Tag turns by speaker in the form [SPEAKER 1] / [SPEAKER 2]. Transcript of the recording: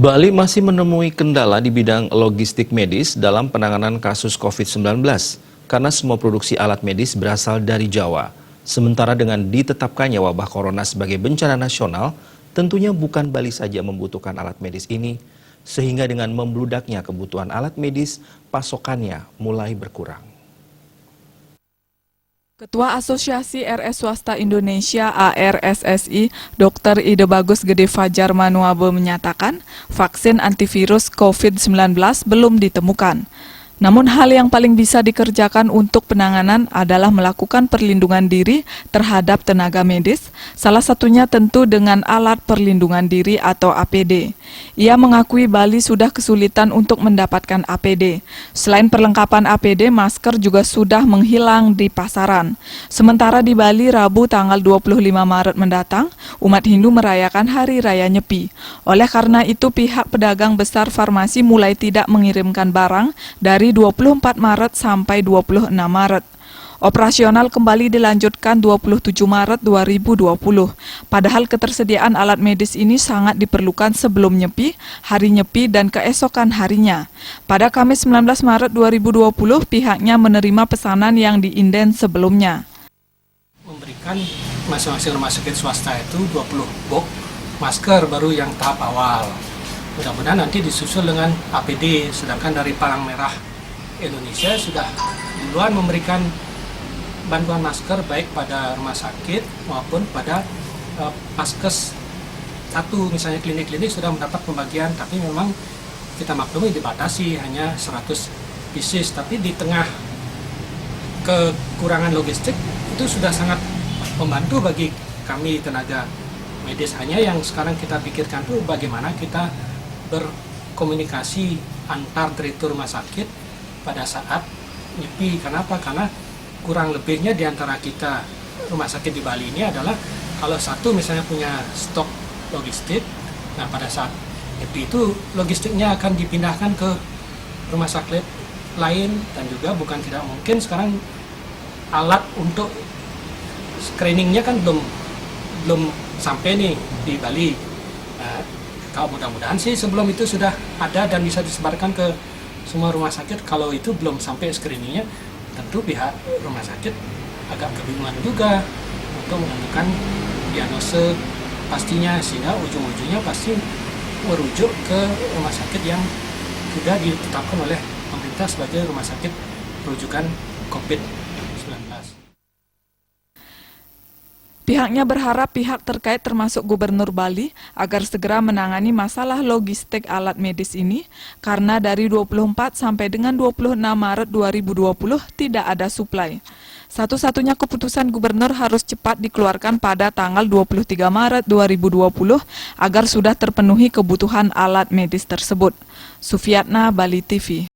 [SPEAKER 1] Bali masih menemui kendala di bidang logistik medis dalam penanganan kasus COVID-19 karena semua produksi alat medis berasal dari Jawa. Sementara dengan ditetapkannya wabah corona sebagai bencana nasional, tentunya bukan Bali saja membutuhkan alat medis ini, sehingga dengan membludaknya kebutuhan alat medis, pasokannya mulai berkurang.
[SPEAKER 2] Ketua Asosiasi RS Swasta Indonesia ARSSI, Dr. Ide Bagus Gede Fajar Manuabe menyatakan vaksin antivirus COVID-19 belum ditemukan. Namun hal yang paling bisa dikerjakan untuk penanganan adalah melakukan perlindungan diri terhadap tenaga medis, salah satunya tentu dengan alat perlindungan diri atau APD. Ia mengakui Bali sudah kesulitan untuk mendapatkan APD. Selain perlengkapan APD, masker juga sudah menghilang di pasaran. Sementara di Bali, Rabu tanggal 25 Maret mendatang, umat Hindu merayakan Hari Raya Nyepi. Oleh karena itu, pihak pedagang besar farmasi mulai tidak mengirimkan barang dari 24 Maret sampai 26 Maret. Operasional kembali dilanjutkan 27 Maret 2020. Padahal ketersediaan alat medis ini sangat diperlukan sebelum Nyepi, hari Nyepi, dan keesokan harinya. Pada Kamis 19 Maret 2020, pihaknya menerima pesanan yang diinden sebelumnya.
[SPEAKER 3] Memberikan masing-masing rumah sakit swasta itu 20 box masker baru yang tahap awal. Mudah-mudahan nanti disusul dengan APD, sedangkan dari Palang Merah Indonesia sudah duluan memberikan bantuan masker baik pada rumah sakit maupun pada paskes satu, misalnya klinik-klinik sudah mendapat pembagian, tapi memang kita maklumi dibatasi hanya 100 pieces, tapi di tengah kekurangan logistik itu sudah sangat membantu bagi kami tenaga medis. Hanya yang sekarang kita pikirkan tuh bagaimana kita berkomunikasi antar direktur rumah sakit pada saat Nyepi. Kenapa? Karena kurang lebihnya di antara kita rumah sakit di Bali ini adalah kalau satu misalnya punya stok logistik, nah pada saat Nyepi itu logistiknya akan dipindahkan ke rumah sakit lain, dan juga bukan tidak mungkin sekarang alat untuk screeningnya kan belum sampai nih di Bali. Nah, kalau mudah-mudahan sih sebelum itu sudah ada dan bisa disebarkan ke semua rumah sakit. Kalau itu belum sampai screeningnya, tentu pihak rumah sakit agak kebingungan juga untuk menentukan diagnosa pastinya, sehingga ujung-ujungnya pasti merujuk ke rumah sakit yang sudah ditetapkan oleh pemerintah sebagai rumah sakit rujukan COVID-19.
[SPEAKER 2] Pihaknya berharap pihak terkait termasuk Gubernur Bali agar segera menangani masalah logistik alat medis ini karena dari 24 sampai dengan 26 Maret 2020 tidak ada suplai. Satu-satunya keputusan Gubernur harus cepat dikeluarkan pada tanggal 23 Maret 2020 agar sudah terpenuhi kebutuhan alat medis tersebut. Sufiatna, Bali TV.